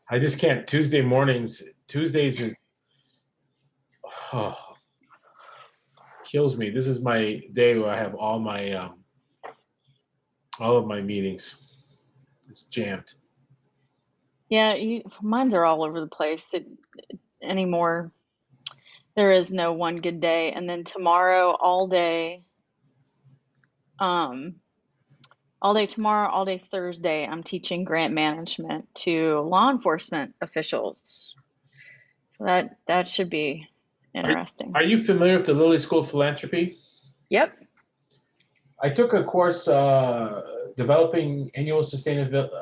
I just can't. Tuesdays is oh, kills me. This is my day where I have all of my meetings. It's jammed. Yeah, mine's are all over the place anymore. There is no one good day. And then tomorrow, um, all day tomorrow, all day Thursday, I'm teaching grant management to law enforcement officials. So that should be Are, interesting. are you familiar with the Lilly School of Philanthropy? Yep. I took a course developing annual sustainability.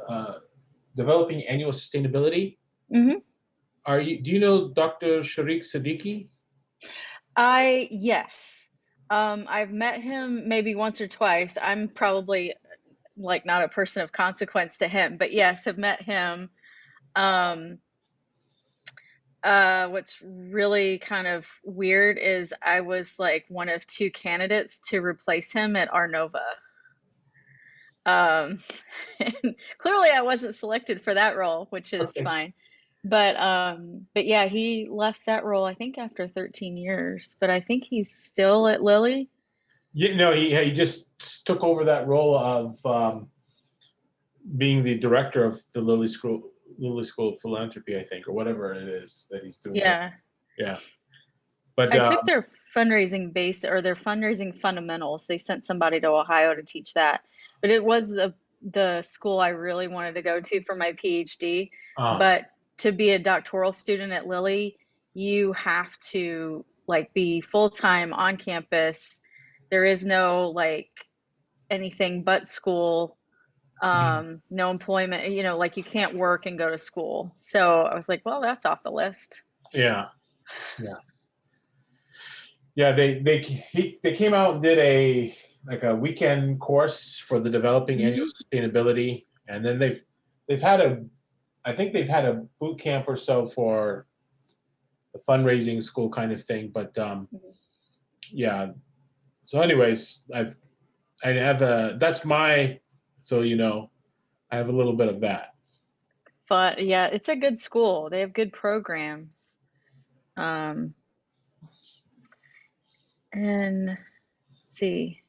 Mm-hmm. Do you know Dr. Sharik Siddiqui? Yes. I've met him maybe once or twice. I'm probably like not a person of consequence to him, but yes, have met him. Um, what's really kind of weird is I was like one of two candidates to replace him at Arnova. Um, and clearly I wasn't selected for that role, which is Okay. fine. But yeah, he left that role, I think after 13 years, but I think he's still at Lilly. Yeah, no, he just took over that role of being the director of the Lilly School of Philanthropy, I think, or whatever it is that he's doing there. Yeah. Yeah, but I took their fundraising base or their fundraising fundamentals. They sent somebody to Ohio to teach that. But it was the school I really wanted to go to for my PhD. uh, But to be a doctoral student at Lilly, you have to like be full-time on campus. There is no like anything but school, no employment, like you can't work and go to school. So I was like, well, that's off the list. yeah, yeah, yeah. They came out and did a weekend course for the developing annual Hmm. sustainability, and then they've had I think they've had a boot camp or so for the fundraising school kind of thing. But yeah. So, anyways, I have that's my so I have a little bit of that. Fun. Yeah, it's a good school. They have good programs. Um, and let's see,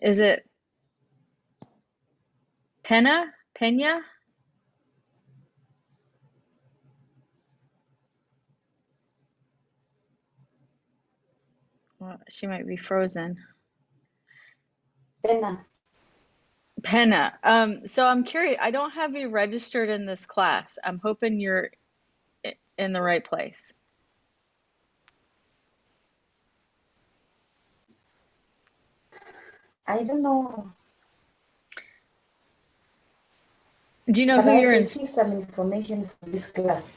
is it Pena? Well, she might be frozen. Pena. Pena. So I'm curious. I don't have you registered in this class. I'm hoping you're in the right place. I don't know, Do you know but who I've you're in? received some information from this class.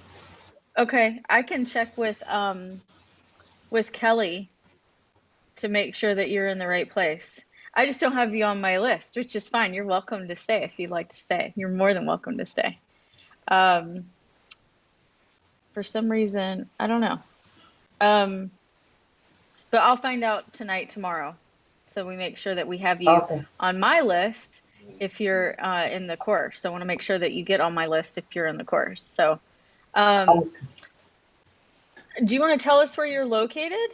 Okay, I can check with Kelly to make sure that you're in the right place. I just don't have you on my list, which is fine. You're welcome to stay if you'd like to stay. You're more than welcome to stay. Um, for some reason, I don't know. Um, but I'll find out tonight, tomorrow. So we make sure that we have you Okay. on my list if you're in the course. So I want to make sure that you get on my list if you're in the course. So Okay. do you want to tell us where you're located?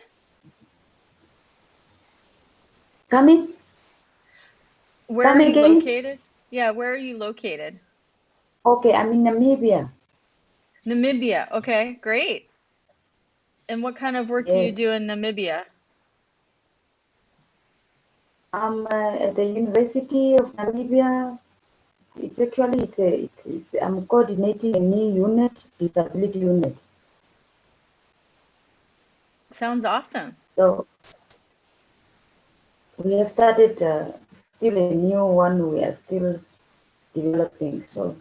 Coming? Where Come are you again? located? Yeah, where are you located? Okay, I'm in Namibia. Namibia. Okay, great. And what kind of work do you Yes. do in Namibia? I'm at the University of Namibia. It's actually I'm coordinating a new unit, disability unit. Sounds awesome. So we have started still a new one. We are still developing. So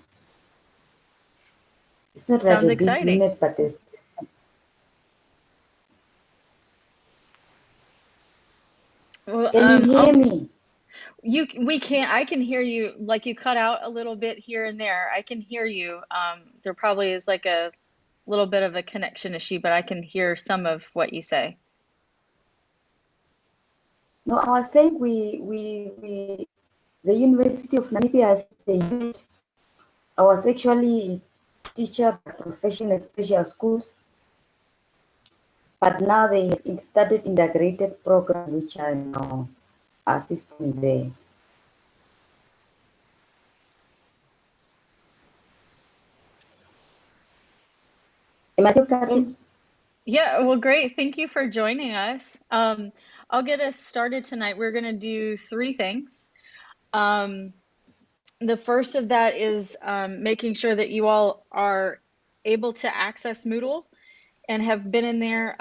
it's not like Sounds a big exciting. unit, but there's Well, can you hear me? I can hear you, like you cut out a little bit here and there. I can hear you. There probably is like a little bit of a connection issue, but I can hear some of what you say. No, I was saying the University of Namibia, the unit, I was actually teacher, professional special schools. But now they have started integrated program which are now assisting there. Am I still cutting? Yeah, well, great. Thank you for joining us. I'll get us started tonight. We're going to do 3 things. The first of that is making sure that you all are able to access Moodle and have been in there,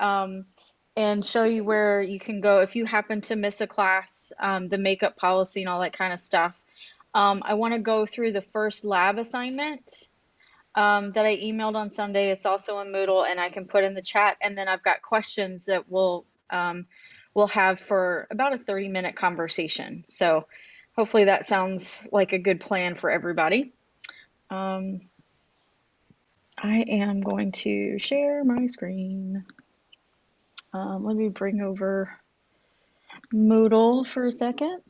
and show you where you can go if you happen to miss a class, the makeup policy and all that kind of stuff. I want to go through the first lab assignment that I emailed on Sunday. It's also in Moodle, and I can put in the chat. And then I've got questions that we'll have for about a 30-minute conversation. So hopefully that sounds like a good plan for everybody. I am going to share my screen. Let me bring over Moodle for a second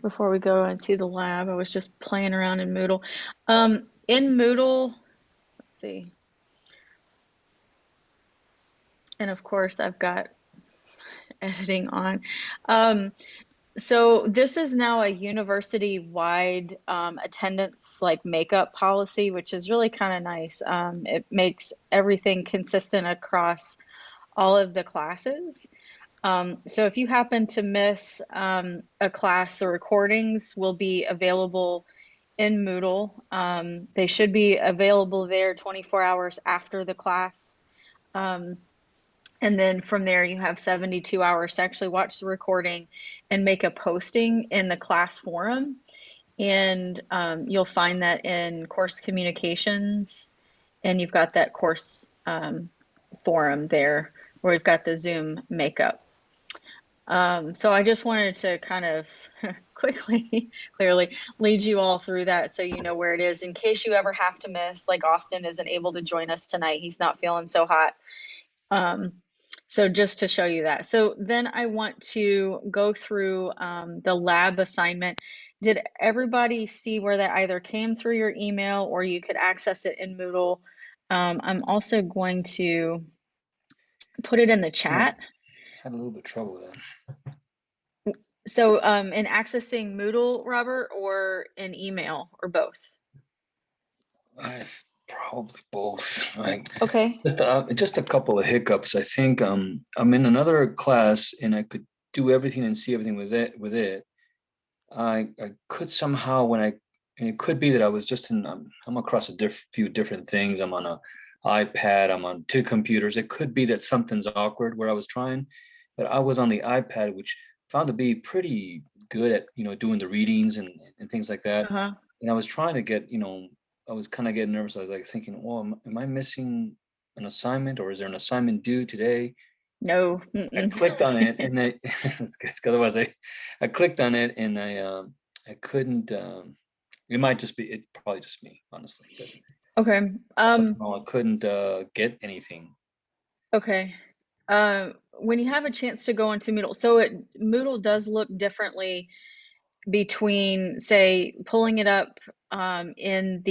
before we go into the lab. I was just playing around in Moodle. In Moodle, let's see. And of course, I've got editing on. So this is now a university-wide attendance like makeup policy, which is really kind of nice. It makes everything consistent across all of the classes. So if you happen to miss a class, the recordings will be available in Moodle. They should be available there 24 hours after the class. And then from there, you have 72 hours to actually watch the recording and make a posting in the class forum. And you'll find that in course communications, and you've got that course forum there where we've got the Zoom makeup. So I just wanted to kind of clearly lead you all through that so you know where it is in case you ever have to miss, like Austin isn't able to join us tonight. He's not feeling so hot. So just to show you that. So then I want to go through the lab assignment. Did everybody see where that either came through your email or you could access it in Moodle? I'm also going to put it in the chat. Had a little bit of trouble with that. So in accessing Moodle, Robert, or in email, or both? Probably both. Okay. Just a couple of hiccups. I think I'm in another class and I could do everything and see everything with it. I could somehow and it could be that I was just I'm across a few different things. I'm on a iPad. I'm on 2 computers. It could be that something's awkward where I was trying, but I was on the iPad, which found to be pretty good at doing the readings and things like that. Uh-huh. And I was trying to get I was kind of getting nervous. I was like thinking, well, am I missing an assignment, or is there an assignment due today? No. I clicked on it, and that's good. Otherwise, I clicked on it, and I couldn't. It might just be. It's probably just me, honestly. But Okay. somehow I couldn't get anything. Okay. When you have a chance to go into Moodle, so Moodle does look differently between, say, pulling it up in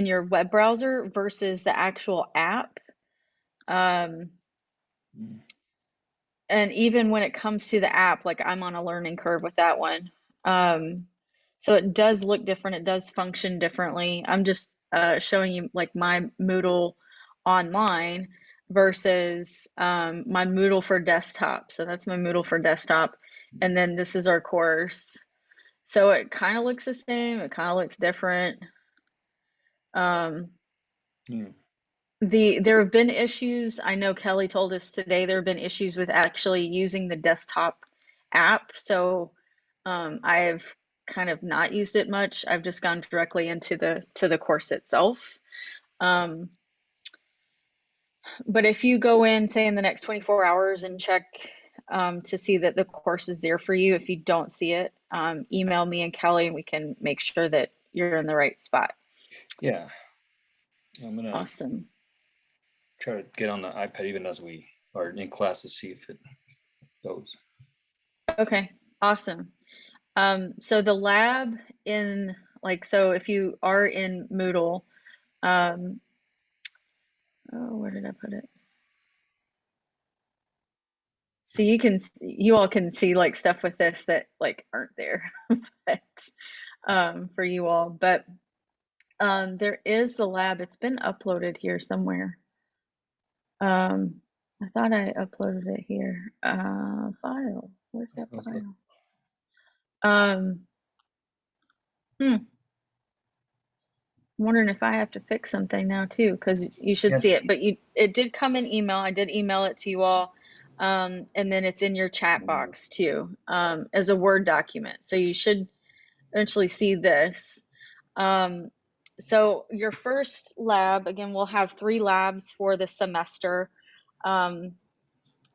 your web browser versus the actual app. And even when it comes to the app, like I'm on a learning curve with that one. So it does look different. It does function differently. I'm just showing you like my Moodle online versus my Moodle for desktop. So that's my Moodle for desktop. And then this is our course. So it kind of looks the same. It kind of looks different. There have been issues. I know Kelly told us today there have been issues with actually using the desktop app. So I've kind of not used it much. I've just gone directly into the course itself. But if you go in, say in the next 24 hours and check to see that the course is there for you, if you don't see it, email me and Kelly and we can make sure that you're in the right spot. Yeah. I'm gonna Awesome. try to get on the iPad even as we are in class to see if it goes. Okay, awesome. So the lab in Like, so if you are in Moodle, oh, where did I put it? So you all can see like stuff with this that like aren't there, but for you all. But there is the lab. It's been uploaded here somewhere. I thought I uploaded it here. File. Where's that Okay. file? I'm wondering if I have to fix something now too, because you should Yeah. see it. But it did come in email. I did email it to you all. And then it's in your chat box too, as a Word document. So you should eventually see this. So your first lab, again, we'll have 3 labs for the semester.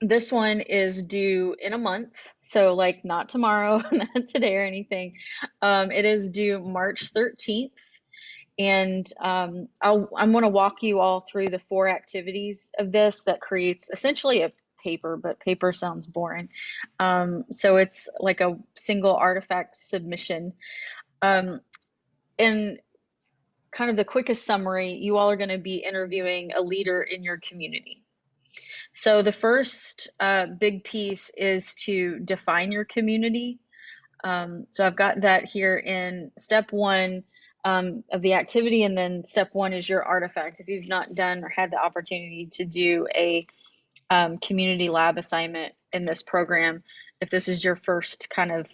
This one is due in a month, so like not tomorrow, not today or anything. It is due March 13th, and I'm going to walk you all through the 4 activities of this that creates essentially a paper, but paper sounds boring. So it's like a single artifact submission. And kind of the quickest summary, you all are going to be interviewing a leader in your community. So the first big piece is to define your community. So I've got that here in step 1 of the activity, and then step 1 is your artifact. If you've not done or had the opportunity to do a community lab assignment in this program, if this is your first kind of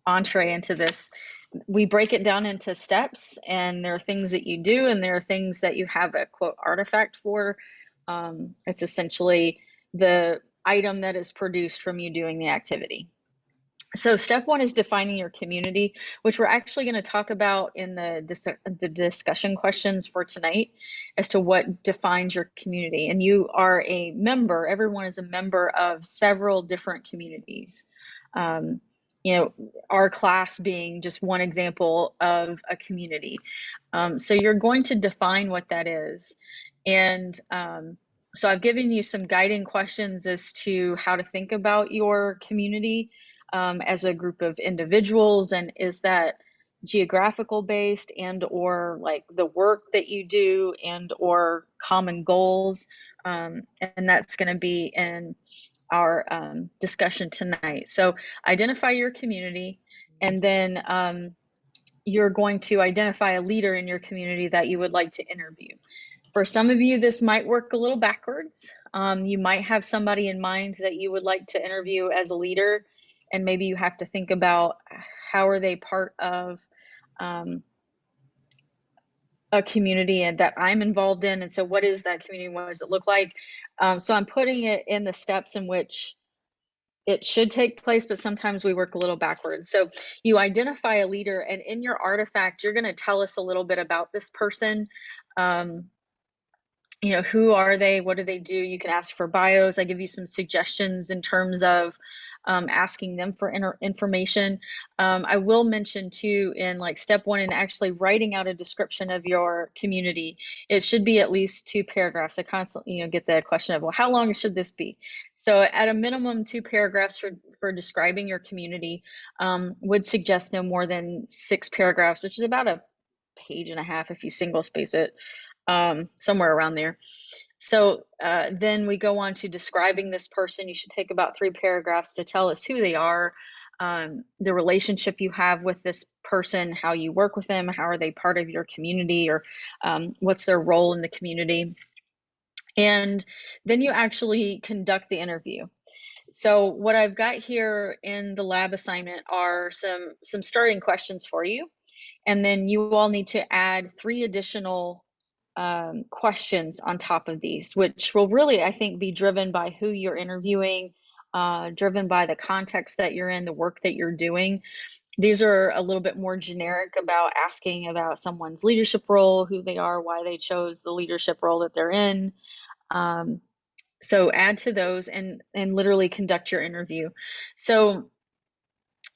entree into this, we break it down into steps, and there are things that you do and there are things that you have a quote artifact for. It's essentially the item that is produced from you doing the activity. So step 1 is defining your community, which we're actually going to talk about in the discussion questions for tonight as to what defines your community. And you are a member, everyone is a member of several different communities. You know, our class being just one example of a community. So you're going to define what that is. And so I've given you some guiding questions as to how to think about your community as a group of individuals, and is that geographical based and or like the work that you do and or common goals, and that's going to be in our discussion tonight. So identify your community, and then you're going to identify a leader in your community that you would like to interview. For some of you, this might work a little backwards. You might have somebody in mind that you would like to interview as a leader, and maybe you have to think about how are they part of a community and that I'm involved in, and so what is that community? What does it look like? So I'm putting it in the steps in which it should take place, but sometimes we work a little backwards. So you identify a leader, and in your artifact, you're going to tell us a little bit about this person. You know, who are they? What do they do? You can ask for bios. I give you some suggestions in terms of asking them for information. I will mention too, in like step 1 in actually writing out a description of your community, it should be at least 2 paragraphs. I constantly, get the question of, well, how long should this be? So at a minimum, 2 paragraphs for describing your community. Would suggest no more than 6 paragraphs, which is about a page and a half if you single space it. Somewhere around there. So then we go on to describing this person. You should take about 3 paragraphs to tell us who they are, the relationship you have with this person, how you work with them, how are they part of your community, or what's their role in the community. And then you actually conduct the interview. So what I've got here in the lab assignment are some starting questions for you. And then you all need to add 3 additional questions on top of these, which will really, I think, be driven by who you're interviewing, driven by the context that you're in, the work that you're doing. These are a little bit more generic about asking about someone's leadership role, who they are, why they chose the leadership role that they're in. So add to those and literally conduct your interview. So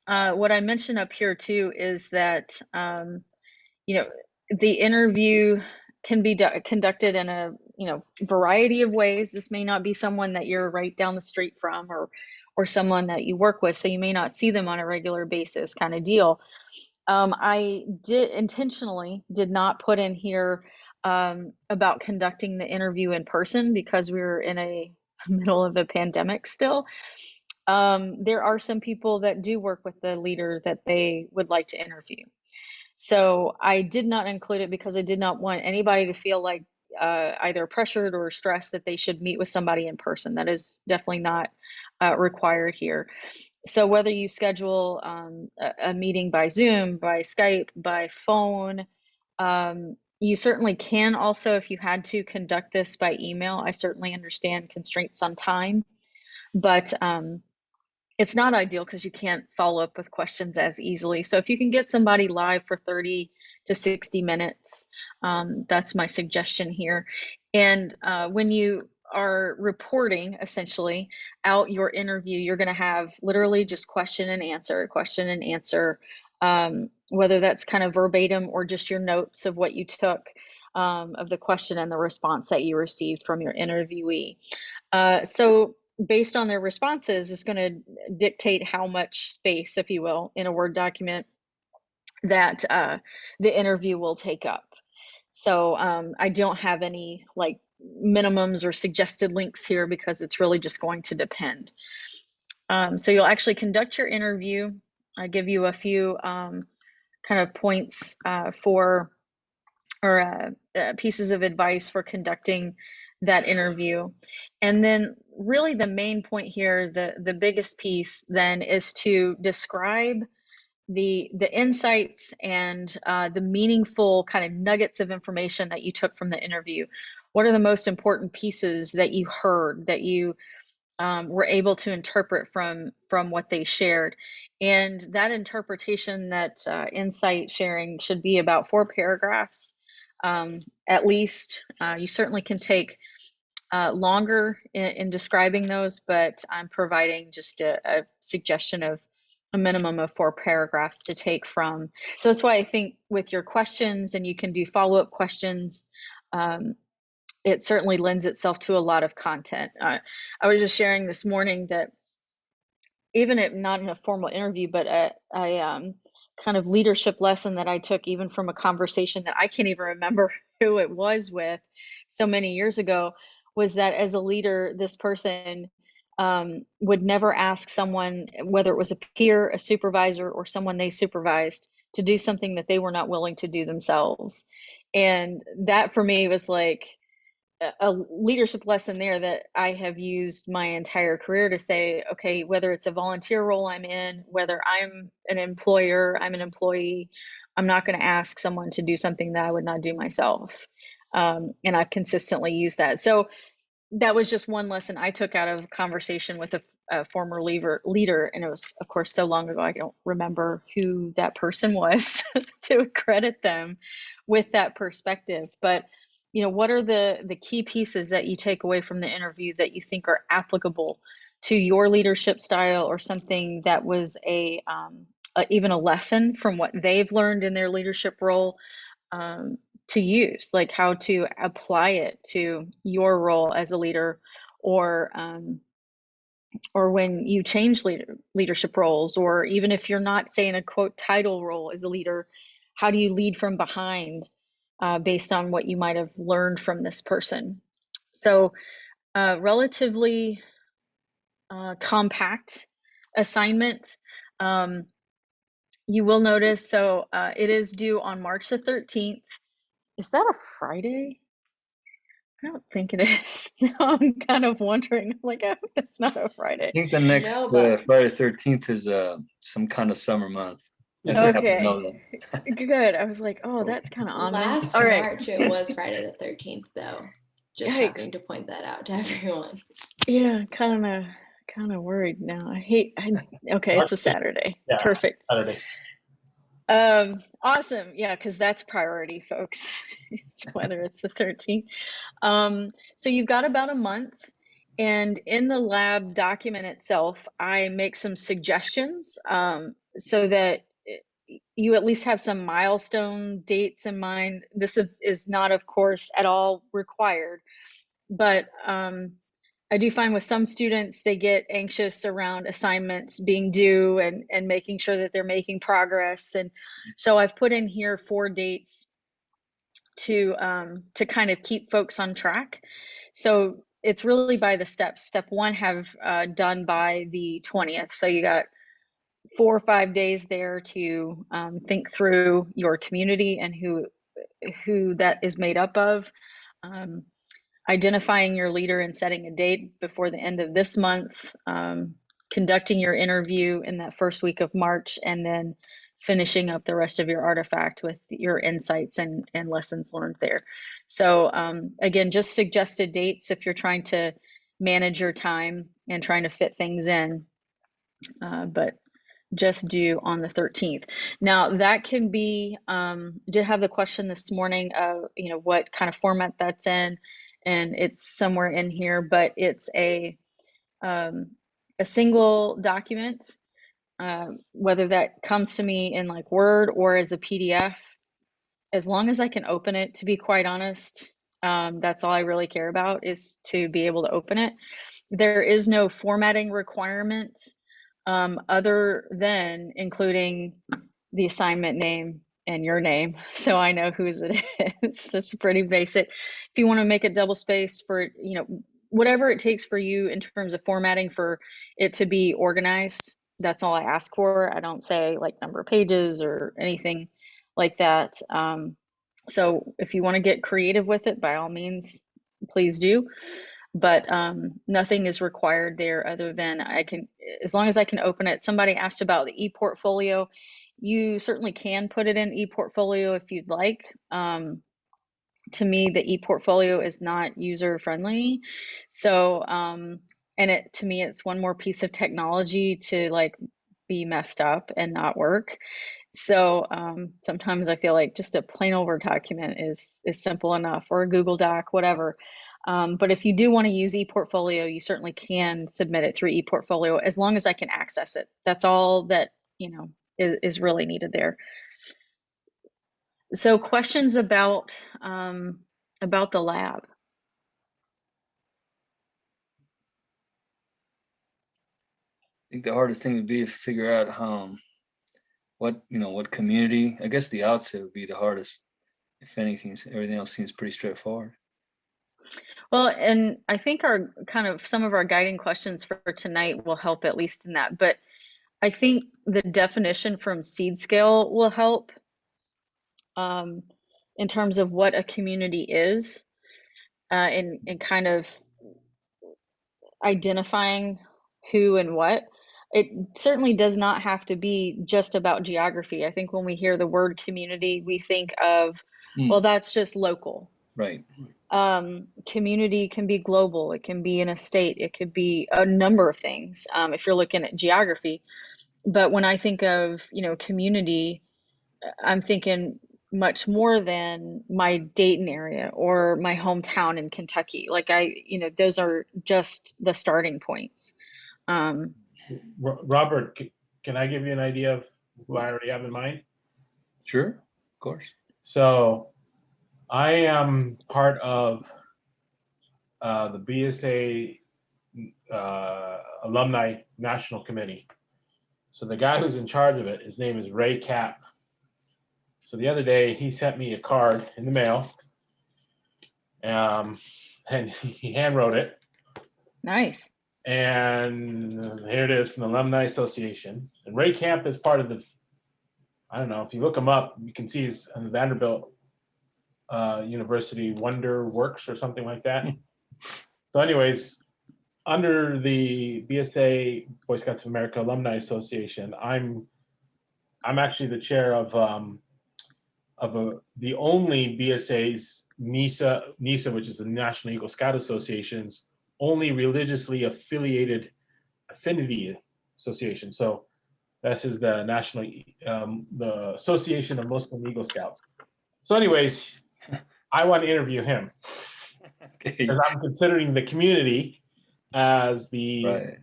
what I mentioned up here too is that the interview can be conducted in a variety of ways. This may not be someone that you're right down the street from, or someone that you work with, so you may not see them on a regular basis, kind of deal. I intentionally did not put in here about conducting the interview in person because we're in the middle of a pandemic still. There are some people that do work with the leader that they would like to interview. So I did not include it because I did not want anybody to feel like either pressured or stressed that they should meet with somebody in person. That is definitely not required here. So whether you schedule a meeting by Zoom, by Skype, by phone, you certainly can also, if you had to, conduct this by email. I certainly understand constraints on time, but it's not ideal because you can't follow up with questions as easily. So if you can get somebody live for 30 to 60 minutes, that's my suggestion here. And when you are reporting essentially out your interview, you're going to have literally just question and answer, whether that's kind of verbatim or just your notes of what you took of the question and the response that you received from your interviewee. So based on their responses is going to dictate how much space, if you will, in a Word document that the interview will take up. So I don't have any like minimums or suggested links here because it's really just going to depend. So you'll actually conduct your interview. I give you a few kind of points pieces of advice for conducting that interview. And then really the main point here, the biggest piece then is to describe the insights and the meaningful kind of nuggets of information that you took from the interview. What are the most important pieces that you heard, that you were able to interpret from what they shared? And that interpretation, that insight sharing should be about 4 paragraphs at least. You certainly can take longer in describing those, but I'm providing just a suggestion of a minimum of 4 paragraphs to take from. So that's why I think with your questions, and you can do follow-up questions, it certainly lends itself to a lot of content. I was just sharing this morning that even if not in a formal interview, but a kind of leadership lesson that I took even from a conversation that I can't even remember who it was with so many years ago, was that as a leader, this person would never ask someone, whether it was a peer, a supervisor, or someone they supervised, to do something that they were not willing to do themselves. And that for me was like a leadership lesson there that I have used my entire career to say, okay, whether it's a volunteer role I'm in, whether I'm an employer, I'm an employee, I'm not going to ask someone to do something that I would not do myself. And I've consistently used that. So that was just one lesson I took out of conversation with a former leader. And it was, of course, so long ago, I don't remember who that person was to credit them with that perspective. But what are the key pieces that you take away from the interview that you think are applicable to your leadership style, or something that was even a lesson from what they've learned in their leadership role, to use, like how to apply it to your role as a leader, or when you change leadership roles, or even if you're not, say, in a quote title role as a leader, how do you lead from behind based on what you might have learned from this person? So relatively compact assignment. You will notice, so it is due on March the 13th. Is that a Friday? I don't think it is. Now I'm kind of wondering. I'm like, I hope that's not a I Friday. think the next No, but Friday 13th is some kind of summer month. I just happen to Okay, know that. good. I was like, oh, that's kind of ominous. last All right. March it was Friday the 13th, though. Just Yikes. having to point that out to everyone. Yeah, kind of worried now. Okay, it's a Saturday. Yeah, Perfect. Saturday. Awesome. Yeah, because that's priority, folks. It's whether it's the 13th. So you've got about a month, and in the lab document itself, I make some suggestions so that you at least have some milestone dates in mind. This is not, of course, at all required, but I do find with some students, they get anxious around assignments being due and making sure that they're making progress. And so I've put in here 4 dates to kind of keep folks on track. So it's really by the steps. Step 1, have done by the 20th. So you got 4 or 5 days there to think through your community and who that is made up of. Identifying your leader and setting a date before the end of this month, conducting your interview in that first week of March, and then finishing up the rest of your artifact with your insights and lessons learned there. So again, just suggested dates if you're trying to manage your time and trying to fit things in, but just due on the 13th. Now that can be, did have the question this morning of, what kind of format that's in, and it's somewhere in here, but it's a single document, whether that comes to me in like Word or as a PDF, as long as I can open it, to be quite honest, that's all I really care about, is to be able to open it. There is no formatting requirements other than including the assignment name and your name, so I know whose it is. That's pretty basic. If you want to make it double spaced for, whatever it takes for you in terms of formatting for it to be organized, that's all I ask for. I don't say like number of pages or anything like that. So if you want to get creative with it, by all means, please do. But nothing is required there other than I can, as long as I can open it. Somebody asked about the ePortfolio. You certainly can put it in ePortfolio if you'd like. To me, the ePortfolio is not user friendly. So, and to me, it's one more piece of technology to like be messed up and not work. So sometimes I feel like just a plain old Word document is simple enough, or a Google Doc, whatever. But if you do want to use ePortfolio, you certainly can submit it through ePortfolio as long as I can access it. That's all that, is really needed there. So questions about the lab? I think the hardest thing would be to figure out what community. I guess the outset would be the hardest. If anything, everything else seems pretty straightforward. Well, and I think some of our guiding questions for tonight will help at least in that. But I think the definition from Seed Scale will help in terms of what a community is, and kind of identifying who and what. It certainly does not have to be just about geography. I think when we hear the word community, we think of, well, that's just local. Right. Community can be global. It can be in a state. It could be a number of things if you're looking at geography. But when I think of, community, I'm thinking much more than my Dayton area or my hometown in Kentucky. Like those are just the starting points. Robert, can I give you an idea of who I already have in mind? Sure, of course. So I am part of the BSA Alumni National Committee. So the guy who's in charge of it, his name is Ray Cap. So the other day he sent me a card in the mail, and he hand wrote it. Nice. And here it is from the Alumni Association. And Ray Camp is part of the, I don't know, if you look him up, you can see he's on the Vanderbilt University Wonder Works or something like that. So anyways, under the BSA, Boy Scouts of America Alumni Association, I'm actually the chair of the only BSA's NISA, which is the National Eagle Scout Association's only religiously affiliated affinity association. So this is the the Association of Muslim Eagle Scouts. So anyways, I want to interview him because I'm considering the community as the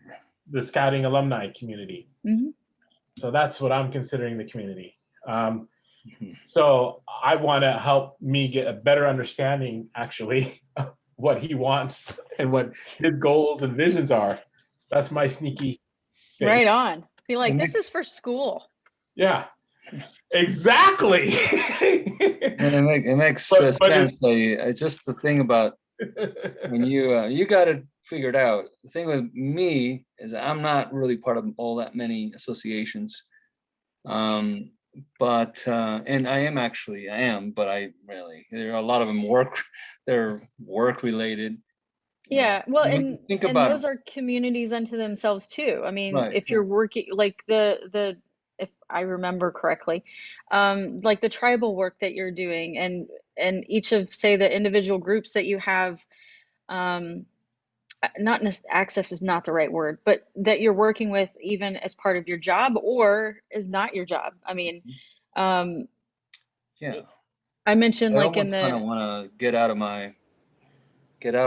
scouting alumni community. Mm-hmm. So that's what I'm considering the community. So I want to help me get a better understanding, actually, what he wants and what his goals and visions are. That's my sneaky thing. Right on. Be like, It this makes- is for school. Yeah, exactly. And it makes But sense. It's just the thing about when you got to figure it out. The thing with me is I'm not really part of all that many associations. But and I am, but there are a lot of them they're work related. Yeah, well, When you think and about those are communities unto themselves too. I mean, right, if you're working like the if I remember correctly, like the tribal work that you're doing, and each of, say, the individual groups that you have, um, not access is not the right word, but that you're working with even as part of your job or is not your job. I mean, um, yeah. I mentioned I like in almost kind the of want to get out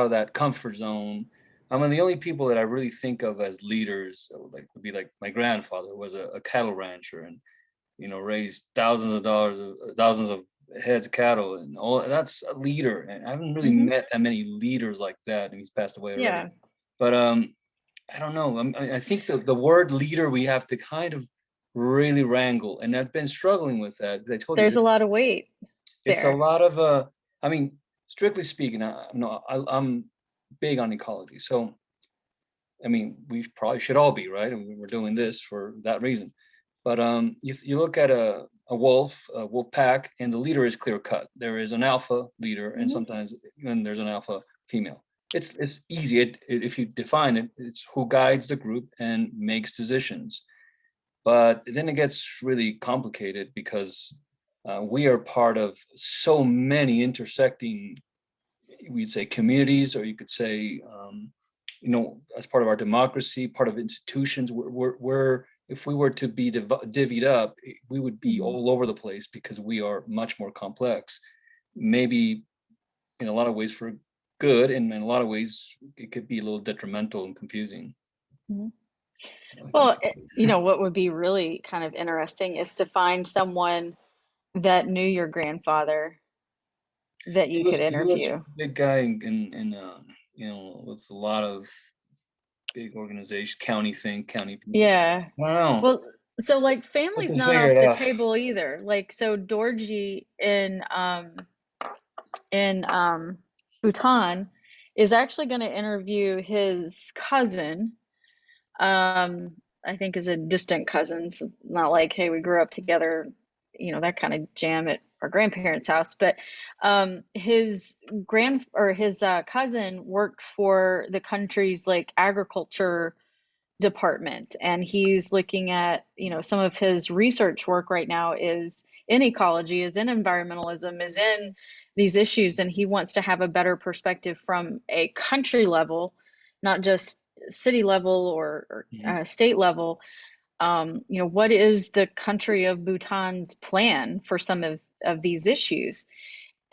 of that comfort zone. I mean, the only people that I really think of as leaders would be like my grandfather, who was a cattle rancher and raised thousands of heads of cattle and all. That's a leader, and I haven't really Mhm. met that many leaders like that, and he's passed away already. Yeah, But I don't know. I think the word leader we have to kind of really wrangle, and I've been struggling with that. I told you there's a lot of weight it's a there. lot of I mean, strictly speaking, I'm big on ecology. So I mean, we probably should all be, right? And we're doing this for that reason. But you look at a wolf pack, and the leader is clear cut. There is an alpha leader, and Mhm. sometimes then there's an alpha female. It's easy. If you define it, it's who guides the group and makes decisions. But then it gets really complicated because we are part of so many intersecting, we'd say, communities, or you could say, as part of our democracy, part of institutions. We're if we were to be divvied up, we would be Mhm. all over the place because we are much more complex. Maybe in a lot of ways for good, and in a lot of ways it could be a little detrimental and confusing. Mhm. I think. Well, what would be really kind of interesting is to find someone that knew your grandfather that you could He was a interview. big guy with a lot of big organization, county people. Yeah. I don't know. Well, so like Have family's to not figure off it the out. table either. Like so Dorji in Bhutan is actually going to interview his cousin. I think is a distant cousin, so not like, hey, we grew up together, that kind of jam at our grandparents' house. But his cousin works for the country's like agriculture department, and he's looking at, some of his research work right now is in ecology, is in environmentalism, is in these issues, and he wants to have a better perspective from a country level, not just city level or Mhm. state level. What is the country of Bhutan's plan for some of these issues?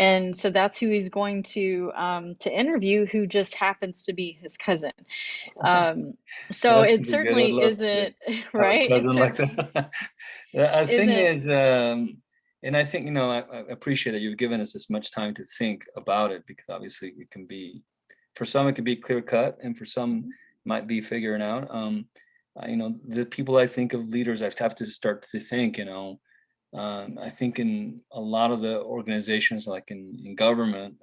And so that's who he's going to interview, who just happens to be his cousin. Um, so That's it pretty good. I'd certainly love to isn't have a right. It cousin like certainly that. The thing isn't. is, and I think, I appreciate that you've given us this much time to think about it, because obviously it can be, for some it can be clear cut, and for some might be figuring out. The people I think of leaders, I have to start to think, I think in a lot of the organizations, like in government,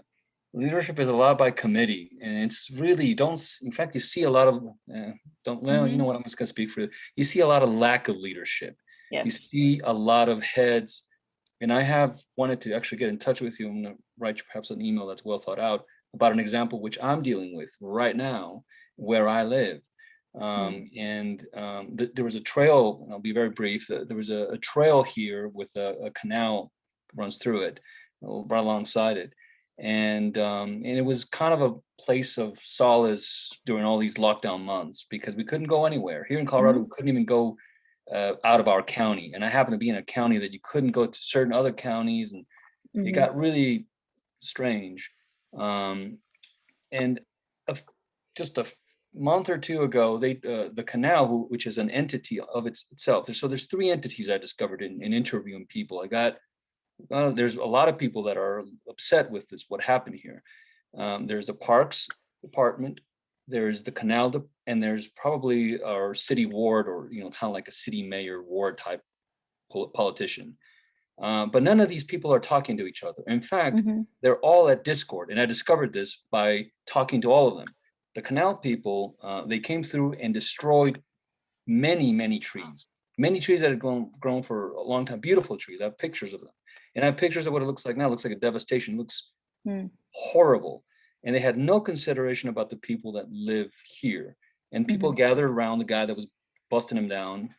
leadership is a lot by committee, and it's really, you don't in fact, you see a lot of don't well, you know Mhm. what, I'm just going to speak for you see a lot of lack of leadership. You Yes. see a lot of heads, and I have wanted to actually get in touch with you. I'm going to write you perhaps an email that's well thought out about an example which I'm dealing with right now where I live. There was a trail, and I'll be very brief. There was a trail here with a canal runs through it, right alongside it, and it was kind of a place of solace during all these lockdown months, because we couldn't go anywhere here in Colorado. Mhm. We couldn't even go out of our county, and I happen to be in a county that you couldn't go to certain other counties, and it Mhm. got really strange. Um, and a, just a month or two ago, the canal, which is an entity of itself. So there's three entities I discovered in interviewing people. There's a lot of people that are upset with this, what happened here. There's the parks department, there's the and there's probably our city ward, or kind of like a city mayor ward type politician. But none of these people are talking to each other. In fact, they're all at Discord, and I discovered this by talking to all of them. The canal people, they came through and destroyed many trees that had grown for a long time. Beautiful trees. I have pictures of them, and I have pictures of what it looks like now. It looks like a devastation. It looks horrible. And they had no consideration about the people that live here. And people gathered around the guy that was busting him down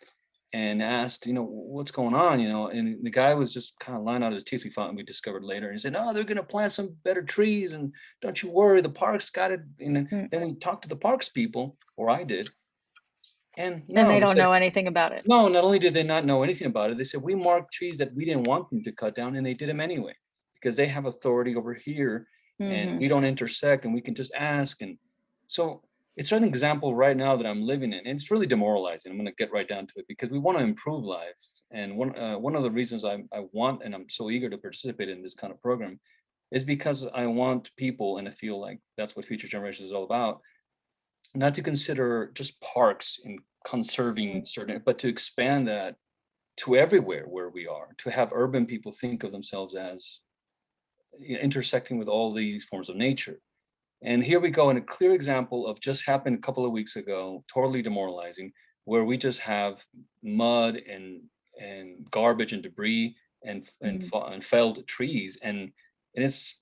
and asked, what's going on, and the guy was just kind of lying out his teeth. We discovered later, and he said, no, they're going to plant some better trees, and don't you worry, the parks got it. And then we talked to the parks people, or I did, and no, they don't know anything about it. No, not only did they not know anything about it, they said we marked trees that we didn't want them to cut down, and they did them anyway because they have authority over here, and we don't intersect, and we can just ask. And so it's an example right now that I'm living in, and it's really demoralizing. I'm going to get right down to it because we want to improve life, and one of the reasons I want, and I'm so eager to participate in this kind of program, is because I want people, and I feel like that's what Future Generation is all about, not to consider just parks and conserving certain, but to expand that to everywhere where we are, to have urban people think of themselves as intersecting with all these forms of nature. And here we go in a clear example of just happened a couple of weeks ago, totally demoralizing, where we just have mud and garbage and debris and felled trees, and it's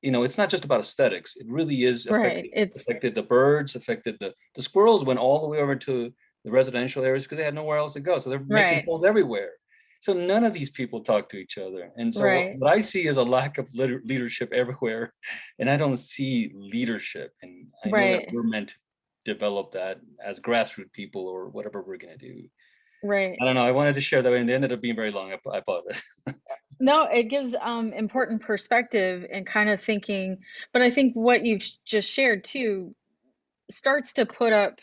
it's not just about aesthetics. It really is affected the birds, affected the squirrels, went all the way over to the residential areas because they had nowhere else to go. So they're making holes everywhere. So none of these people talk to each other. And so what I see is a lack of leadership everywhere. And I don't see leadership. And I know that we're meant to develop that as grassroots people or whatever we're going to do. Right. I don't know. I wanted to share that, and it ended up being very long. I apologize. No, it gives important perspective and kind of thinking. But I think what you've just shared too starts to put up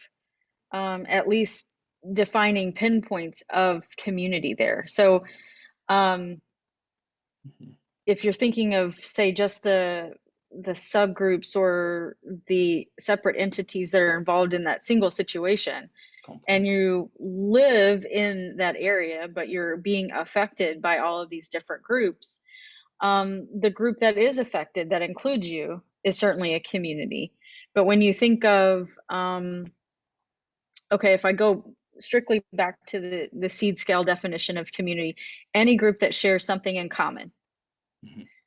at least defining pinpoints of community there. So if you're thinking of, say, just the subgroups or the separate entities that are involved in that single situation, and you live in that area, but you're being affected by all of these different groups, the group that is affected, that includes you, is certainly a community. But when you think of, okay, if I go strictly back to the seed scale definition of community, any group that shares something in common.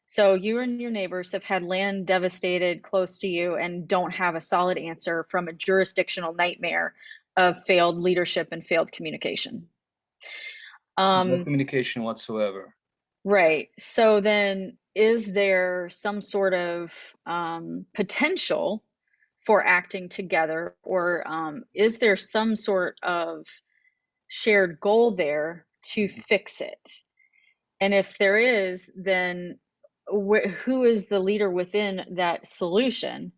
So you and your neighbors have had land devastated close to you and don't have a solid answer from a jurisdictional nightmare of failed leadership and failed communication. No communication whatsoever. Right. So then is there some sort of potential for acting together, or is there some sort of shared goal there to fix it? And if there is, then who is the leader within that solution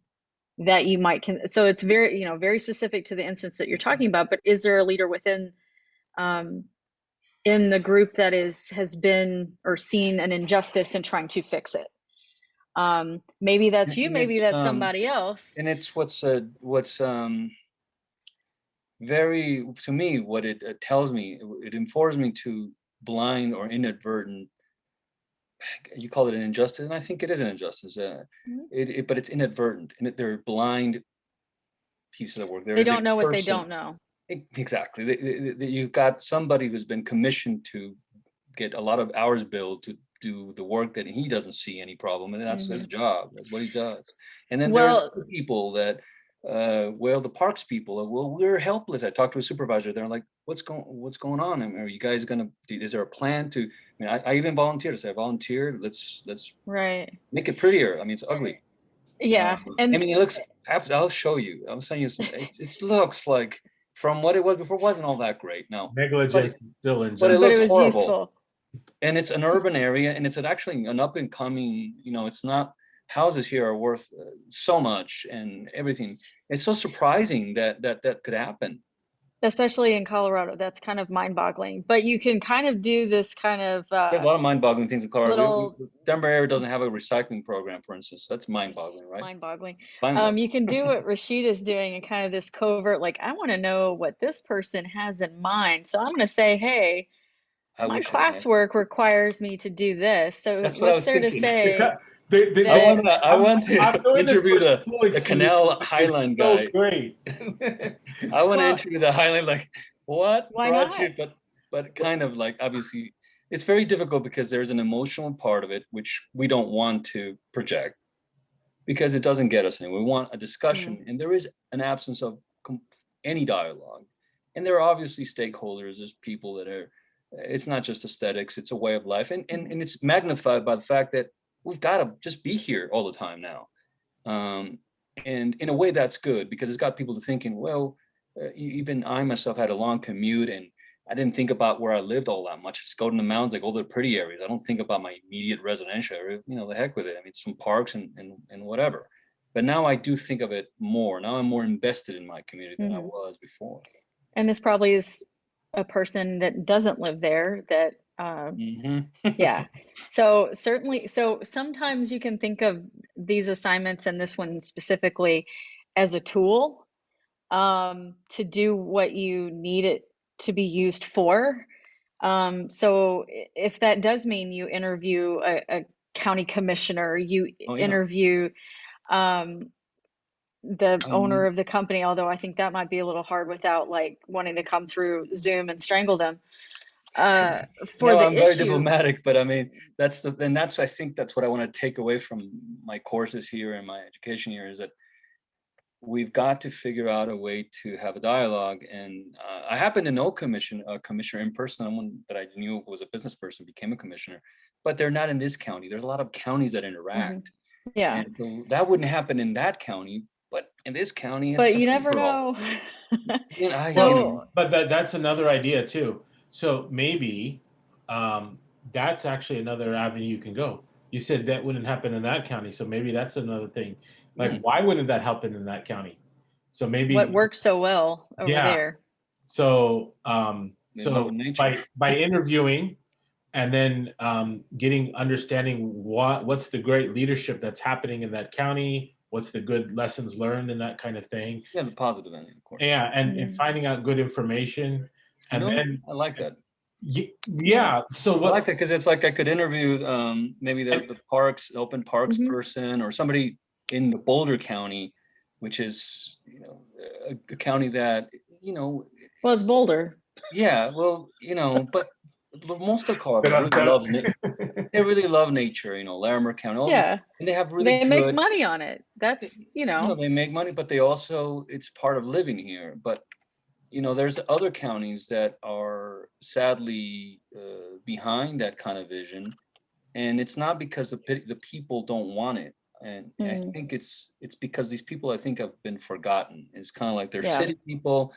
that you might so it's very very specific to the instance that you're talking about, but is there a leader within in the group that has been or seen an injustice and trying to fix it? Maybe that's you, maybe that's somebody else. And it's what's very, to me, what it tells me, it informs me to blind or inadvertent, you call it an injustice, and I think it is an injustice, but it's inadvertent, and they're blind pieces of work. They don't know what they don't know. Exactly. You've got somebody who's been commissioned to get a lot of hours billed to do the work that he doesn't see any problem, and that's his job. That's what he does. And then there's people that, the parks people, we're helpless. I talked to a supervisor. They're like, what's going on? I mean, are you guys gonna? Is there a plan to? I mean, I even volunteered. I said, volunteer. Let's make it prettier. I mean, it's ugly. Yeah, and I mean, it looks. I'll show you. I'll send you some. It looks like from what it was before, wasn't all that great. No, negligent, still injustice. But it looks horrible. Useful. And it's an urban area, and it's actually an up and coming. It's not. Houses here are worth so much, and everything. It's so surprising that could happen. especially in Colorado. That's kind of mind-boggling. But you can kind of do this kind of There's a lot of mind-boggling things in Colorado. little Denver area doesn't have a recycling program, for instance. That's mind-boggling, right? mind-boggling. Mind-boggling. You can do what Rashid is doing and kind of this covert, like, I want to know what this person has in mind. So I'm going to say, hey, I my wish I had. classwork requires me to do this. So That's what I what's was there to thinking. say I that want I'm to doing this interview for the school excuse. Canal It's Highland so guy. great. I want to Well, interview the Highland, like, what why brought not? you? But kind of like, obviously, it's very difficult because there's an emotional part of it which we don't want to project because it doesn't get us anywhere. We want a discussion, and there is an absence of any dialogue. And there are obviously stakeholders, there's people that are, it's not just aesthetics, it's a way of life. And it's magnified by the fact that we've got to just be here all the time now. And in a way that's good because it's got people to thinking, well, even I myself had a long commute and I didn't think about where I lived all that much. Just go to the mountains, like all the pretty areas. I don't think about my immediate residential area, the heck with it. I mean, some parks and whatever. But now I do think of it more. Now I'm more invested in my community than I was before. And this probably is a person that doesn't live there that, yeah. So certainly, so sometimes you can think of these assignments and this one specifically as a tool to do what you need it to be used for. So if that does mean you interview a county commissioner, you interview the owner of the company, although I think that might be a little hard without like wanting to come through Zoom and strangle them. For the I'm very issue, diplomatic, but I mean, I think that's what I want to take away from my courses here and my education here is that we've got to figure out a way to have a dialogue. And I happen to know a commissioner in person, someone that I knew was a business person, became a commissioner, but they're not in this county. There's a lot of counties that interact. Yeah. And so that wouldn't happen in that county, but in this county, but you never know. But that's another idea too. So maybe that's actually another avenue you can go. You said that wouldn't happen in that county, so maybe that's another thing. Like, why wouldn't that happen in that county? So maybe what works so well over there. So by interviewing and then understanding what's the great leadership that's happening in that county, what's the good lessons learned and that kind of thing. Yeah, the positive ending, of course. Yeah, and finding out good information, and then I like that. Yeah. So I like that because it's like I could interview maybe the open parks person or somebody in the Boulder County, which is a county that well, it's Boulder. Yeah, well, but most of Colorado they really love nature. Larimer County. And they have really make money on it. That's they make money, but they also it's part of living here. But there's other counties that are sadly behind that kind of vision, and it's not because the people don't want it. And I think it's because these people I think have been forgotten. It's kind of like they're city people.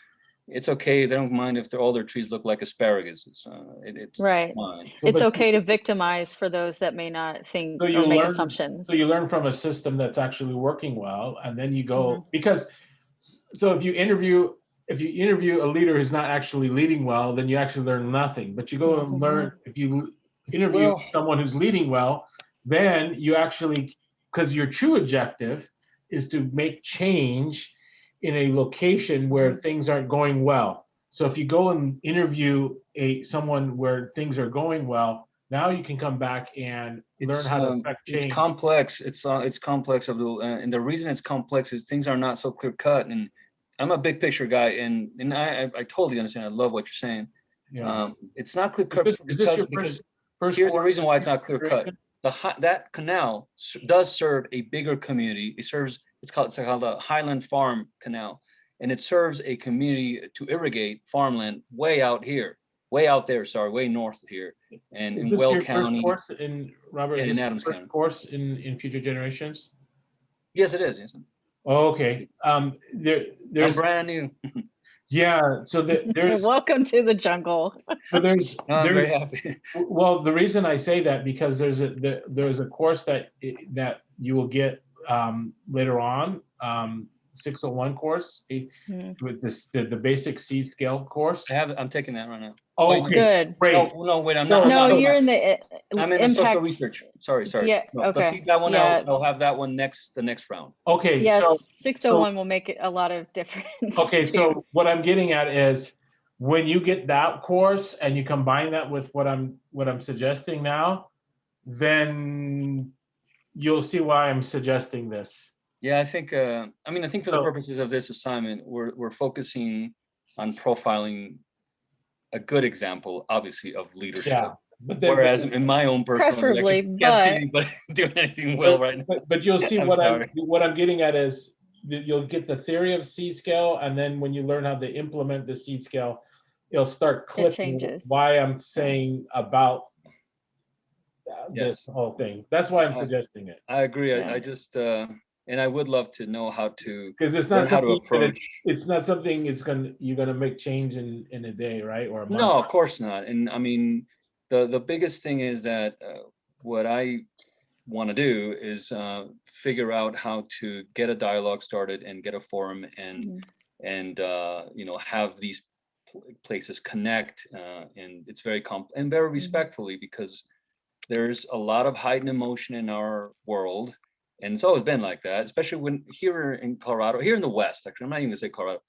It's okay. They don't mind if all their trees look like asparagus. It's right. fine. It's okay to victimize for those that may not think or make assumptions. So you learn from a system that's actually working well, and then you go because. So if you interview a leader who's not actually leading well, then you actually learn nothing. But you go and learn if you interview someone who's leading well, then you actually, because your true objective is to make change in a location where things aren't going well. So if you go and interview someone where things are going well, now you can come back and learn how to affect change. It's complex. It's complex, Abdul, and the reason it's complex is things are not so clear cut. And I'm a big picture guy, and I totally understand. I love what you're saying. Yeah. It's not clear cut because first here's the reason why it's not clear cut. That canal does serve a bigger community. It's called the Highland Farm Canal, and it serves a community to irrigate farmland way out there. Way north of here, and in Will County. First course in Robert? In Adams first County. Course in Future Generations? Yes, it is. Yes. Oh, okay. There's I'm brand new. Yeah. So there's. Welcome to the jungle. So there's. I'm very happy. Well, the reason I say that because there's a course that you will get later on 601 course, Mm. with this the basic C scale course. I'm taking that right now. Oh, Wait, no, okay, Good. great. no, wait, I'm No, not. No, no, you're in the I'm in the social impact. research. Sorry. Yeah. No, but see Okay. that one, Yeah. I'll have that one the next round. Okay, Yes. so 601 will make it a lot of difference okay, too. so what I'm getting at is when you get that course and you combine that with what I'm suggesting now, then you'll see why I'm suggesting this. Yeah, I think. I think for the So- purposes of this assignment, we're focusing on profiling a good example, obviously, of leadership. Yeah, but then Whereas in my own personal, Preferably, I can't see but anybody doing anything well right now. but you'll see I'm what sorry. what I'm getting at is you'll get the theory of C scale, and then when you learn how to implement the C scale, it'll start it clicking changes. why I'm saying about this Yes. whole thing. That's why I'm suggesting it. I agree. Yeah. I just and I would love to know how to Because it's learn not how to something approach. it's not something you're gonna make change in a day, right? Or a month. No, of course not. And I mean, the biggest thing is that what I want to do is figure out how to get a dialogue started and get a forum and have these places connect, and it's very and very respectfully, because there's a lot of heightened emotion in our world, and it's always been like that, especially when here in Colorado, here in the West. Actually, I'm not even gonna say Colorado.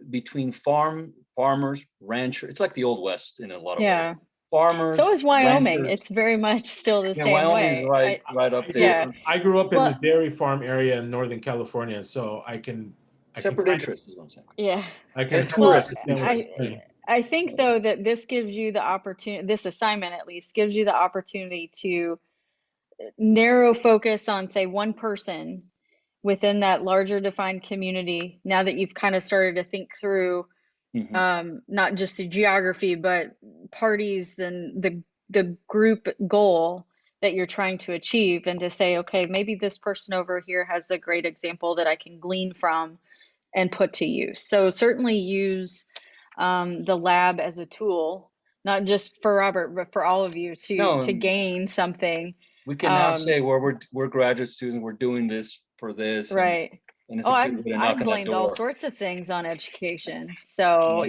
Between farmers, ranchers, it's like the old West in a lot of ways. Yeah. Farmers, So is Wyoming. ranchers. It's very much still the Yeah, same Wyoming is way. right up there. Yeah. I grew up in Well- the dairy farm area in Northern California, so I can Separate kind of- interests is what I'm saying. Yeah. I can And kind of tourist understand what interests. you're saying. I think though that this gives you the opportunity, this assignment at least gives you the opportunity to narrow focus on, say, one person within that larger defined community. Now that you've kind of started to think through not just the geography, but parties, then the group goal that you're trying to achieve, and to say, okay, maybe this person over here has a great example that I can glean from and put to use. So certainly use the lab as a tool, not just for Robert, but for all of you to gain something. We can now say we're graduate students, we're doing this for this, right? And it's a good way to knock I've on that blamed all door. sorts of things on education. So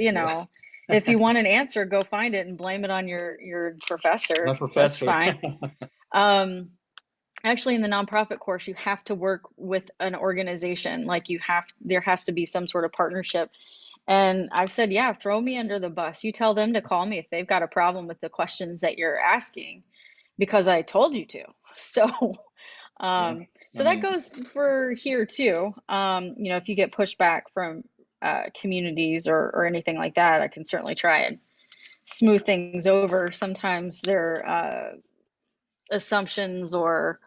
if you want an answer, go find it and blame it on your professor. My professor. That's fine. Actually, in the nonprofit course, you have to work with an organization. Like there has to be some sort of partnership. And I've said, yeah, throw me under the bus. You tell them to call me if they've got a problem with the questions that you're asking, because I told you to. So, that goes for here too. If you get pushback from communities or anything like that, I can certainly try and smooth things over. Sometimes they're assumptions or